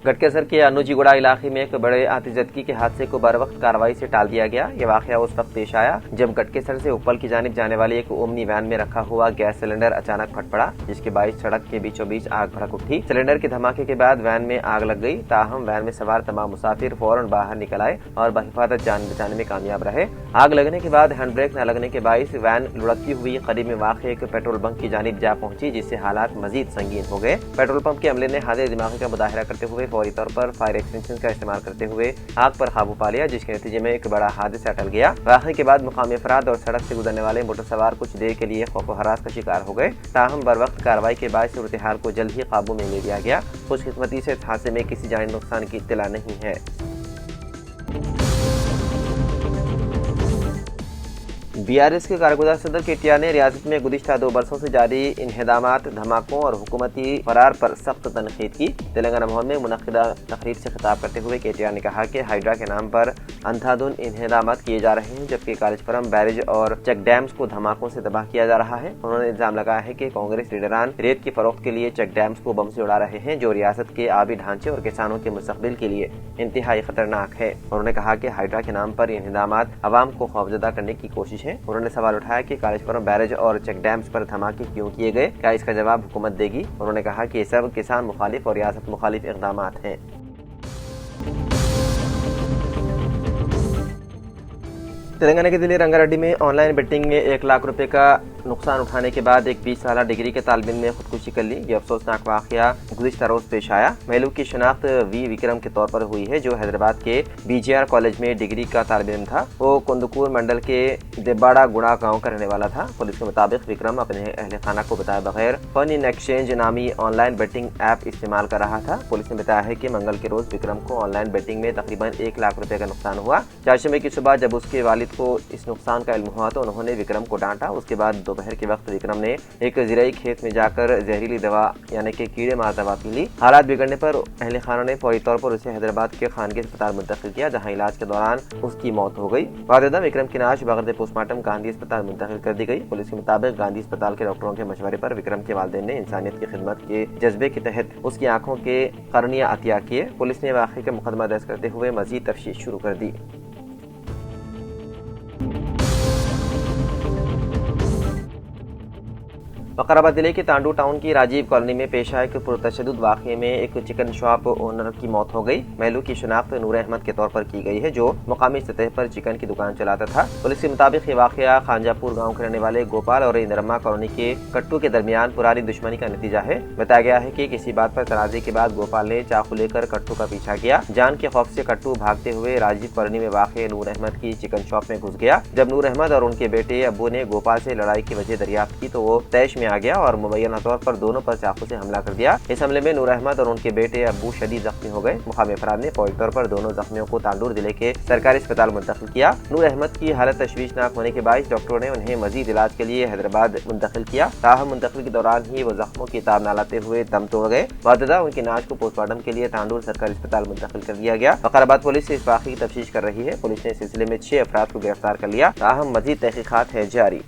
गटकेसर के अनुजीगुड़ा इलाके में एक बड़े आतिशबाजी के हादसे को बर वक्त कार्रवाई से टाल दिया गया। यह वाकया उस वक्त पेश आया जब गटकेसर से उपल की जानिब जाने वाली एक ओमनी वैन में रखा हुआ गैस सिलेंडर अचानक फट पड़ा, जिसके बायस सड़क के बीचों बीच आग भड़क उठी। सिलेंडर के धमाके के बाद वैन में आग लग गई। ताहम वैन में सवार तमाम मुसाफिर फौरन बाहर निकल आए और बहिफाजत जान बचाने में कामयाब रहे। आग लगने के बाद हैंड ब्रेक न लगने के बायस वैन लुढ़कती हुई करीब में वाक़ एक पेट्रोल पंप की जानिब जा पहुंची, जिससे हालात मजीद संगीन हो गए। पेट्रोल पंप के अमले ने हादे दिमागी का मुजाहरा करते हुए फौरी तौर पर फायर एक्सटेंशन का इस्तेमाल करते हुए आग पर काबू पा लिया, जिसके नतीजे में एक बड़ा हादसा टल गया। वाक़े के बाद मुकामी अफराद और सड़क से गुजरने वाले मोटर सवार कुछ देर के लिए खौफ व हरास का शिकार हो गए। ताहम बर वक्त कार्रवाई के बाद सूरत हाल को जल्द ही काबू में ले लिया गया। खुशकिस्मती से इस हादसे में किसी जानी नुकसान की इत्तला नहीं है। BRS के कारगुजार सदर KTR ने रियासत में गुज़िश्ता 2 बरसों से जारी इन्हदामात, धमाकों और हुकूमती फरार पर सख्त तनकीद की। तेलंगाना भवन में मुनक्किदा तकरीर से खिताब करते हुए KTR ने कहा कि हाइड्रा के नाम पर अंधाधुन इन्हदामात किए जा रहे हैं, जबकि कालेजपुरम बैरेज और चेक डैम्स को धमाकों से तबाह किया जा रहा है। उन्होंने इल्जाम लगाया है कि कांग्रेस लीडरान रेत की फरोख्त के लिए चेक डैम्स को बम से उड़ा रहे हैं, जो रियासत के आबी ढांचे और किसानों के मुस्तकबिल के लिए इंतहाई खतरनाक है। उन्होंने कहा कि हाइड्रा के नाम पर इन्हदामात अवाम को खौफजदा करने की कोशिश है। उन्होंने सवाल उठाया कि कालेजपुरम बैरेज और चेक डैम्स पर धमाके क्यों किए गए, क्या इसका जवाब हुकूमत देगी। उन्होंने कहा कि ये सब किसान मुखालिफ और रियासत मुखालिफ इक़दामात हैं। तेलंगाना के जिले रंगारेड्डी में ऑनलाइन बेटिंग में 1 लाख रुपए का नुकसान उठाने के बाद एक 20 साल डिग्री के तालिब इल्म ने खुदकुशी कर ली। यह अफसोसनाक वाकया गुज़िश्ता रोज पेश आया। महलूक की शनाख्त वी विक्रम के तौर पर हुई है, जो हैदराबाद के BGR कॉलेज में डिग्री का तालिब इल्म था। वो कुंदकूर मंडल के देबाड़ा गुड़ा गाँव का रहने वाला था। पुलिस के मुताबिक विक्रम अपने अहले खाना को बताए बगैर फन इन एक्सचेंज नामी ऑनलाइन बेटिंग ऐप इस्तेमाल कर रहा था। पुलिस ने बताया है कि मंगल के रोज विक्रम को ऑनलाइन बेटिंग में तकरीबन 1 लाख रुपए का नुकसान हुआ। चारशंबे की सुबह जब उसके वालिद को इस नुकसान का इल्म हुआ तो उन्होंने विक्रम को डांटा। उसके बाद दोपहर के वक्त विक्रम ने एक ज़िराई खेत में जाकर जहरीली दवा यानी कि कीड़े मार दवा पी ली। हालात बिगड़ने पर अहले खाना ने फौरी तौर पर उसे हैदराबाद के खानगी अस्पताल मुंतकिल किया, जहां इलाज के दौरान उसकी मौत हो गई। वालिदा विक्रम की नाश बगैर पोस्टमार्टम गांधी अस्पताल मुंतकिल कर दी गई। पुलिस के मुताबिक गांधी अस्पताल के डॉक्टरों के मशवरे पर विक्रम के वालिदैन ने इंसानियत की खिदमत के जज्बे के तहत उसकी आंखों के कर्निया अतिया किए। पुलिस ने वाक़े का मुकदमा दर्ज करते हुए मजीद तफ्तीश शुरू कर दी। वकाराबाद जिले के तांडू टाउन की राजीव कॉलोनी में पेश आए एक पुरतशद्दुद वाक़े में एक चिकन शॉप ओनर की मौत हो गई। महलू की शनाख्त नूर अहमद के तौर पर की गई है, जो मुकामी सतह पर चिकन की दुकान चलाता था। पुलिस के मुताबिक ये वाक़या खानजापुर गांव के रहने वाले गोपाल और इंदरमा कॉलोनी के कट्टू के दरमियान पुरानी दुश्मनी का नतीजा है। बताया गया है कि किसी बात पर तनाज़े के बाद गोपाल ने चाकू लेकर कट्टू का पीछा किया। जान के खौफ से कट्टू भागते हुए राजीव कॉलोनी में वाक़े नूर अहमद की चिकन शॉप में घुस गया। जब नूर अहमद और उनके बेटे अब्बू ने गोपाल से लड़ाई की वजह दरियाफ्त की तो वो तैश में आ गया और मुबैना तौर पर दोनों पर चाकू से हमला कर दिया। इस हमले में नूर अहमद और उनके बेटे अब्बू शदीद जख्मी हो गए। मुकामी अफराद ने फौरी तौर पर दोनों जख्मियों को तांडूर जिले के सरकारी अस्पताल मुंतकिल किया। नूर अहमद की हालत तशवीशनाक होने के बाद डॉक्टरों ने उन्हें मजीद इलाज के लिए हैदराबाद मुंतकिल किया। ताहम मुंतकिल के दौरान ही वो जख्मों की ताब न लाते हुए दम तोड़ गए। वालिदा उनकी नाश को पोस्टमार्टम के लिए तांडूर सरकारी अस्पताल मुंतकिल कर दिया गया। वकाराबाद पुलिस इस वाक़े की तफ्तीश कर रही है। पुलिस ने इस सिलसिले में 6 अफराद को गिरफ्तार कर लिया। ताहम मजीद तहकीकात है जारी।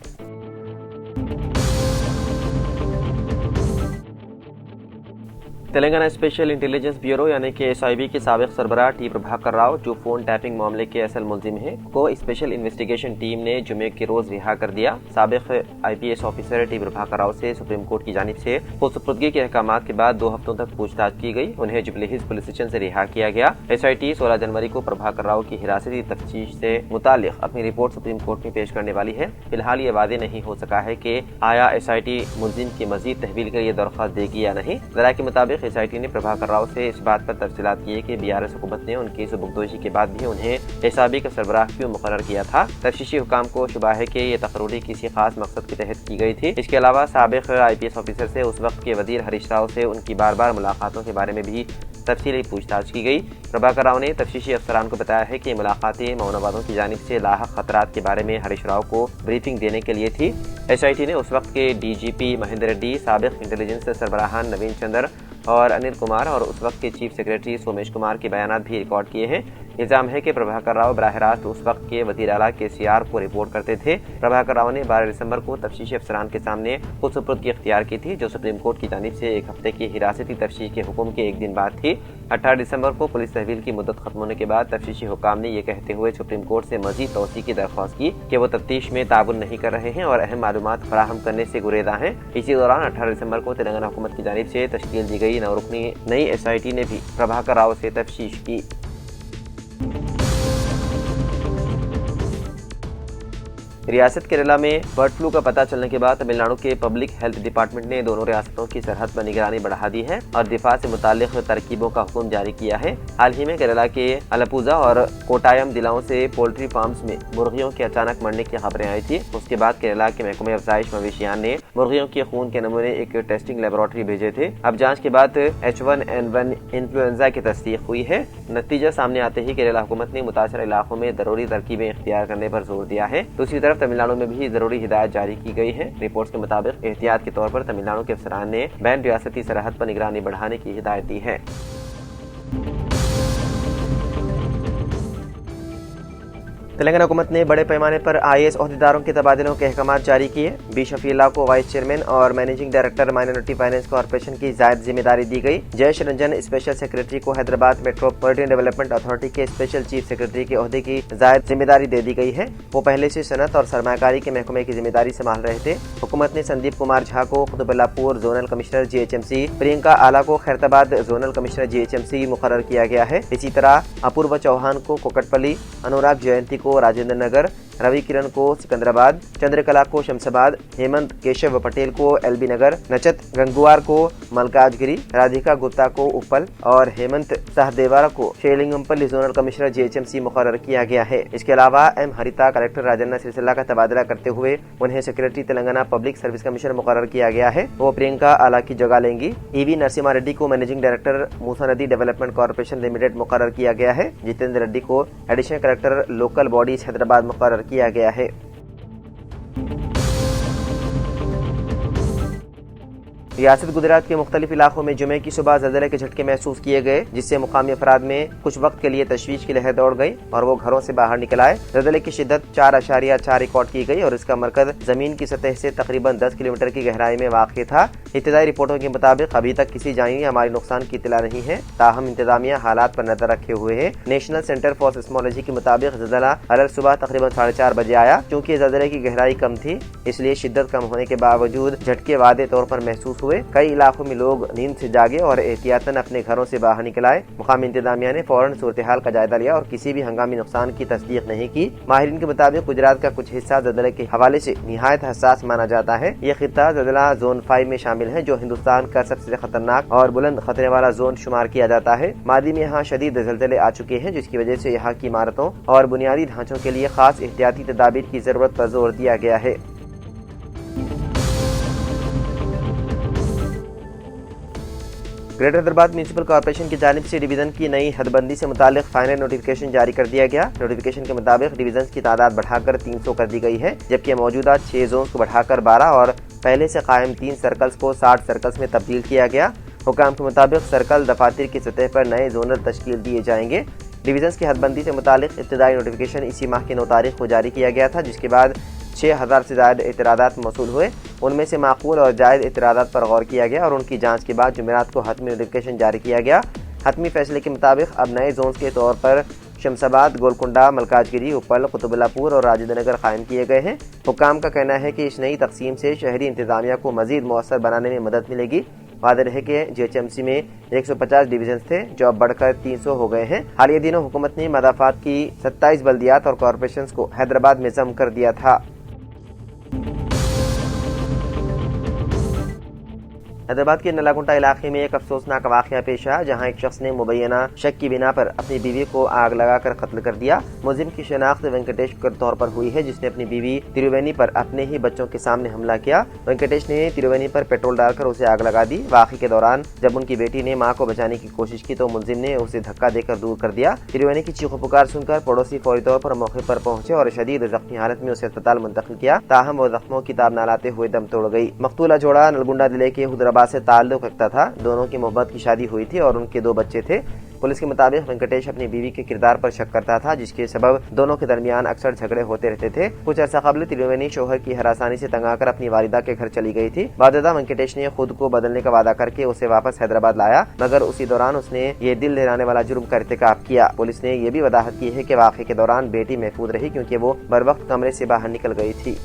तेलंगाना स्पेशल इंटेलिजेंस ब्यूरो यानी कि SIB के साबिक सरबराह T प्रभाकर राव, जो फोन टैपिंग मामले के असल मुल्जिम हैं, को स्पेशल इन्वेस्टिगेशन टीम ने जुमे के रोज रिहा कर दिया। साबिक IPS officer T Prabhakar Rao से सुप्रीम कोर्ट की जानिब से खुदसुपुर्दगी के अहकामात के बाद 2 हफ्तों तक पूछताछ की गई। उन्हें जुबली हिल्स पुलिस स्टेशन से रिहा किया गया। SIT 16 जनवरी को प्रभाकर राव की हिरासती तफ्तीश से मुतालिक अपनी रिपोर्ट सुप्रीम कोर्ट में पेश करने वाली है। फिलहाल ये वादे नहीं हो सका है कि आया SIT मुल्जिम की मजीद तहवील कर ये दरख्वास्त देगी या नहीं। जरा के मुताबिक SIT ने प्रभाकर राव से इस बात पर तफसीलात की कि BRS हुकूमत ने उनकी सुबुकदोशी के बाद भी उन्हें SIB का सरबराह क्यों मुकर्रर किया था। तफ्तीशी हुकाम को शुबा है कि ये तकरीर किसी खास मकसद के तहत की गई थी। इसके अलावा साबिक IPS ऑफिसर से उस वक्त के वजीर हरीश राव से उनकी बार बार मुलाकातों के बारे में भी तफसीली पूछताछ की गई। प्रभाकर राव ने तफ्तीशी अफसरान को बताया है कि मुलाकातें मौनवादों की जानिब से लाहक खतरात के बारे में हरीश राव को ब्रीफिंग देने के लिए थी। SIT ने उस वक्त के DGP महेंद्र रेड्डी, साबिक इंटेलिजेंस सरबराहान नवीन चंद्र और अनिल कुमार और उस वक्त के चीफ सेक्रेटरी सोमेश कुमार के बयान भी रिकॉर्ड किए हैं। इल्जाम है कि प्रभाकर राव बराह रास्त उस वक्त के वज़ीर आला KCR को रिपोर्ट करते थे। प्रभाकर राव ने 12 दिसंबर को तफ्तीशी अफसरान के सामने खुद सुपुर्द की इख्तियार की थी, जो सुप्रीम कोर्ट की जानिब से 1 हफ्ते की हिरासती तफ्तीश के हुक्म के एक दिन बाद थी। 18 दिसंबर को पुलिस तहवील की मुद्दत खत्म होने के बाद तफ्तीशी हुकाम ने यह कहते हुए सुप्रीम कोर्ट से मजीद तौसी की दरख्वास्त की कि वो तफ्तीश में ताबुन नहीं कर रहे हैं और अहम मालूमात फराहम करने से गुरेज़ा हैं। इसी दौरान 18 दिसंबर को तेलंगाना हुकूमत की जानिब से तश्कील दी गई 9 रुकनी नई SIT ने भी प्रभाकर राव से तफ्तीश की। रियासत केरला में बर्ड फ्लू का पता चलने के बाद तमिलनाडु के पब्लिक हेल्थ डिपार्टमेंट ने दोनों रियासतों की सरहद पर निगरानी बढ़ा दी है और दिफा से मुताल्लिक तरकीबों का हुक्म जारी किया है। हाल ही में केरला के अलपुजा और कोटायम जिलों से पोल्ट्री फार्म्स में मुर्गियों के अचानक मरने की खबरें आई थी। उसके बाद केरला के महकमे अफजाइश मवेशियान ने मुर्गियों के खून के नमूने एक टेस्टिंग लेबोरेटरी भेजे थे। अब जाँच के बाद H1N1 इन्फ्लुएंजा की तस्दीक हुई है। नतीजा सामने आते ही केरला हुकूमत ने मुतासर इलाकों में जरूरी तरकीबें इख्तियार करने पर जोर दिया है। दूसरी तरफ तमिलनाडु में भी जरूरी हिदायत जारी की गई है। रिपोर्ट्स के मुताबिक एहतियात के तौर पर तमिलनाडु के अफसरान ने बैन रियासती सरहद पर निगरानी बढ़ाने की हिदायत दी है। तेलंगाना हुकूमत ने बड़े पैमाने पर IAS अहदेदारों के तबादलों के अहकाम जारी किए। बी शफीउल्लाह को वाइस चेयरमैन और managing director minority finance corporation की जायद जिम्मेदारी दी गई। जयेश रंजन स्पेशल सेक्रेटरी को हैदराबाद मेट्रोपॉलिटन डेवलपमेंट अथॉरिटी के स्पेशल चीफ सेक्रेटरी के ओहदे की जायद जिम्मेदारी दे दी गई है। वो पहले से सनत और सरमाकारी के महकमे की जिम्मेदारी संभाल रहे थे। हुकूमत ने संदीप कुमार झा को कुतुबुल्लाहपुर जोनल कमिश्नर GHMC, प्रियंका आला को खैरताबाद जोनल कमिश्नर GHMC मुकर्रर किया गया है। इसी तरह अपूर्व चौहान को कोकटपल्ली, अनुराग जयंती को राजेंद्र नगर, रवि किरण को सिकंदराबाद, चंद्रकला को शमशाबाद, हेमंत केशव पटेल को LB नगर, नचत गंगुआर को मलकाजगिरी, राधिका गुप्ता को उपल और हेमंत सहदेवरा को शेलिंगमपल्ली जोनल कमिश्नर GHMC मुकर्रर किया गया है। इसके अलावा M हरिता कलेक्टर राजन्ना सिलसिला का तबादला करते हुए उन्हें secretary Telangana public service commission मुकर्रर किया गया है। वो प्रियंका आला की जगह लेंगी। EV नरसिम्हा रेड्डी को मैनेजिंग डायरेक्टर मूसा नदी डेवलपमेंट कॉर्पोरेशन लिमिटेड मुकर्रर किया गया है। जितेंद्र रेड्डी को additional collector local bodies Hyderabad मुकर्रर किया गया है। रियासत गुजरात के मुख्तलिफ इलाकों में जुमे की सुबह ज़लज़ले के झटके महसूस किए गए, जिससे मुकामी अफराद में कुछ वक्त के लिए तशवीश की लहर दौड़ गई और वो घरों से बाहर निकल आए। ज़लज़ले की शिद्दत 4.4 रिकॉर्ड की गई और इसका मरकज जमीन की सतह से तकरीबन 10 किलोमीटर की गहराई में वाक़ था। इब्तदाई रिपोर्टों के मुताबिक अभी तक किसी जानी या माली नुकसान की इत्तला नहीं है, ताहम इंतजामिया हालात पर नजर रखे हुए है। नेशनल सेंटर फॉर सिस्मोलॉजी के मुताबिक ज़लज़ला अलग सुबह तकरीबन 4:30 बजे आया। चूँकि ज़लज़ले की गहराई कम थी, इसलिए शिद्दत कम होने के बावजूद झटके वादे तौर पर महसूस हुए। कई इलाकों में लोग नींद से जागे और एहतियातन अपने घरों से बाहर निकल आए। मुकामी इंतजामिया ने फौरन सूरत हाल का जायजा लिया और किसी भी हंगामी नुकसान की तस्दीक नहीं की। माहिरीन के मुताबिक गुजरात का कुछ हिस्सा ज़लज़ले के हवाले से निहायत हसास माना जाता है। ये खित्ता ज़लज़ला जोन 5 में शामिल है, जो हिंदुस्तान का सबसे खतरनाक और बुलंद खतरे वाला जोन शुमार किया जाता है। मादी में यहाँ शदीद ज़लज़ले आ चुके हैं, जिसकी वजह से यहाँ की इमारतों और बुनियादी ढांचों के लिए खास एहतियाती तदाबीर की जरूरत पर जोर दिया गया है। ग्रेटर हैदराबाद म्यूनिसिपल कॉर्पोरेशन की जानिब से डिवीजन की नई हदबंदी से मुतालिक फाइनल नोटिफिकेशन जारी कर दिया गया। नोटिफिकेशन के मुताबिक डिवीजन की तादाद बढ़ाकर 300 कर दी गई है, जबकि मौजूदा 6 जोन को बढ़ाकर 12 और पहले से कायम 3 सर्कल्स को 60 सर्कल्स में तब्दील किया गया। हुकाम के मुताबिक सर्कल दफातर की सतह पर नए जोनल तश्कील दिए जाएंगे। डिवीजन की हदबंदी से मुतालिक इब्तदाई नोटिफिकेशन इसी माह की 9 तारीख को जारी किया गया था, जिसके बाद 6000 से ज़्यादा एतराज़ात मौसूल हुए। उनमें से माकूल और जायज़ एतराज़ात पर गौर किया गया और उनकी जांच के बाद जुमेरात को हतमी नोटिफिकेशन जारी किया गया। हतमी फैसले के मुताबिक अब नए जोन्स के तौर पर शमशाबाद, गोलकुंडा, मलकाजगिरी, उपल, कुतुबुल्लाहपुर और राजेंद्र नगर कायम किए गए हैं। हुकाम का कहना है कि इस नई तकसीम से शहरी इंतजामिया को मजीद मौसर बनाने में मदद मिलेगी। वादे है कि GHMC में 150 डिवीजन थे, जो अब बढ़कर 300 हो गए हैं। हालिया दिनों हुकूमत ने मदाफात की 27 बल्दियात और कॉरपोरेशन को हैदराबाद में जम कर दिया था। हैदराबाद के नलागुंटा इलाके में एक अफसोसनाक वाक़या पेश आया, जहां एक शख्स ने मुबैना शक की बिना पर अपनी बीवी को आग लगाकर कत्ल कर दिया। मुलजिम की शनाख्त वेंकटेश के तौर पर हुई है, जिसने अपनी बीवी तिरुवेनी पर अपने ही बच्चों के सामने हमला किया। वेंकटेश ने तिरुवेनी पर पेट्रोल डालकर उसे आग लगा दी। वाक़े के दौरान जब उनकी बेटी ने मां को बचाने की कोशिश की तो मुलजिम ने उसे धक्का देकर दूर कर दिया। तिरुवेनी की चीखो पुकार सुनकर पड़ोसी फौरी तौर पर मौके पर पहुंचे और शदीद जख्मी हालत में उसे अस्पताल मुंतकिल किया। ताहम वो जख्मों की ताब न लाते हुए दम तोड़ गई। मकतूला जोड़ा नलगुंडा जिले के हुदराबाद से ताल्लुक रखता था। दोनों की मोहब्बत की शादी हुई थी और उनके 2 बच्चे थे। पुलिस के मुताबिक वेंकटेश अपनी बीवी के किरदार पर शक करता था, जिसके सबब दोनों के दरमियान अक्सर झगड़े होते रहते थे। कुछ अर्सा कबल त्रिवेणी शोहर की हरासानी से तंग आकर अपनी वालिदा के घर चली गई थी। बादशाह वेंकटेश ने खुद को बदलने का वादा करके उसे वापस हैदराबाद लाया, मगर उसी दौरान उसने ये दिल दहलाने वाला जुर्म का इर्तिकाब किया। पुलिस ने यह भी वजाहत की है कि वाक़े के दौरान बेटी महफूज रही क्योंकि वो बर वक्त कमरे से बाहर निकल गई थी।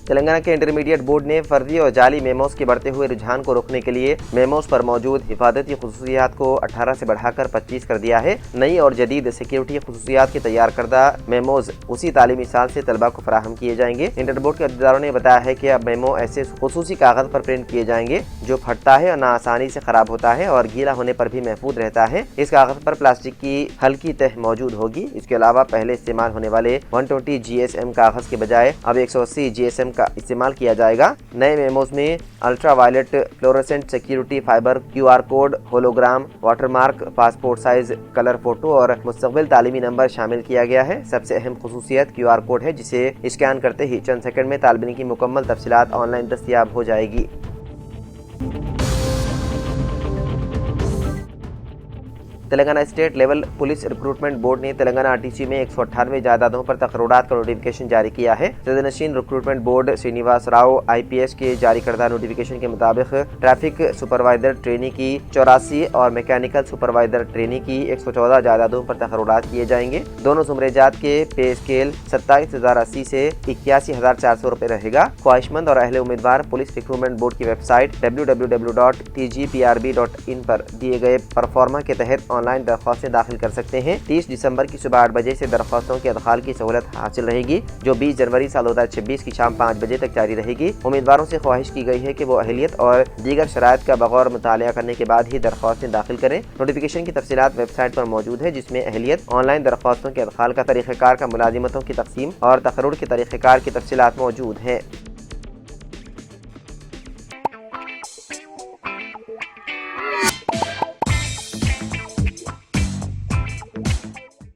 तेलंगाना के इंटरमीडिएट बोर्ड ने फर्जी और जाली मेमोस के बढ़ते हुए रुझान को रोकने के लिए मेमोस पर मौजूद हिफाजती खुसूसियात को 18 से बढ़ाकर 25 कर दिया है। नई और जदीद सिक्योरिटी खुसूसियात के तैयार करदा मेमोज उसी तालीमी साल से तलबा को फराहम किए जाएंगे। इंटर बोर्ड के अहदेदारों ने बताया है कि अब मेमो ऐसे खुसूसी कागज पर प्रिंट किए जाएंगे जो फटता है और ना आसानी से खराब होता है और गीला होने पर भी महफूज रहता है। इस कागज पर प्लास्टिक की हल्की तह मौजूद होगी। इसके अलावा पहले इस्तेमाल होने वाले 120 GSM कागज के बजाय अब 180 GSM का इस्तेमाल किया जाएगा। नए मेमोज में ultraviolet fluorescent security fibre, QR code, hologram, watermark, passport size colour photo और मुस्तकबिल तालीमी नंबर शामिल किया गया है। सबसे अहम खुसूसियत QR कोड है, जिसे स्कैन करते ही चंद सेकंड में तालिबिन की मुकम्मल तफसीलात ऑनलाइन दस्तयाब हो जाएगी। Telangana state level police recruitment board ने तेलंगाना RTC में 198 जायदादों पर तकर्रुरात का नोटिफिकेशन जारी किया है। सदनशीन recruitment board Srinivas Rao IPS के जारी करदा नोटिफिकेशन के मुताबिक ट्रैफिक सुपरवाइजर ट्रेनी की 84 और मैकेनिकल सुपरवाइजर ट्रेनी की 114 जायदादों पर तकर्रुरात किए जाएंगे। दोनों जुमरेजात के पे स्केल 27,080 से 81,400 रुपए रहेगा। ख्वाहिशमंद और अहले उम्मीदवार पुलिस रिक्रूटमेंट बोर्ड की वेबसाइट www.tgprb.in पर दिए गए परफॉर्मा के तहत ऑनलाइन दरख्वास्तें दाखिल कर सकते हैं। 30 दिसंबर की सुबह 8 बजे से दरख्वास्तों के अदखाल की सहूलत हासिल रहेगी, जो 20 जनवरी साल 2026 की शाम 5 बजे तक जारी रहेगी। उम्मीदवारों से ख्वाहिश की गई है कि वो अहलियत और दीगर शराइत का बगौर मुतालिया करने के बाद ही दरख्वास्तें दाखिल करें। नोटिफिकेशन की तफसीलात वेबसाइट पर मौजूद है, जिसमें अहलियत, ऑनलाइन दरख्वास्तों के अदखाल का तरीक़ेकार का, मुलाजिमतों की तकसीम और तकर्रुर के तरीक़ेकार की तफसीलात मौजूद है।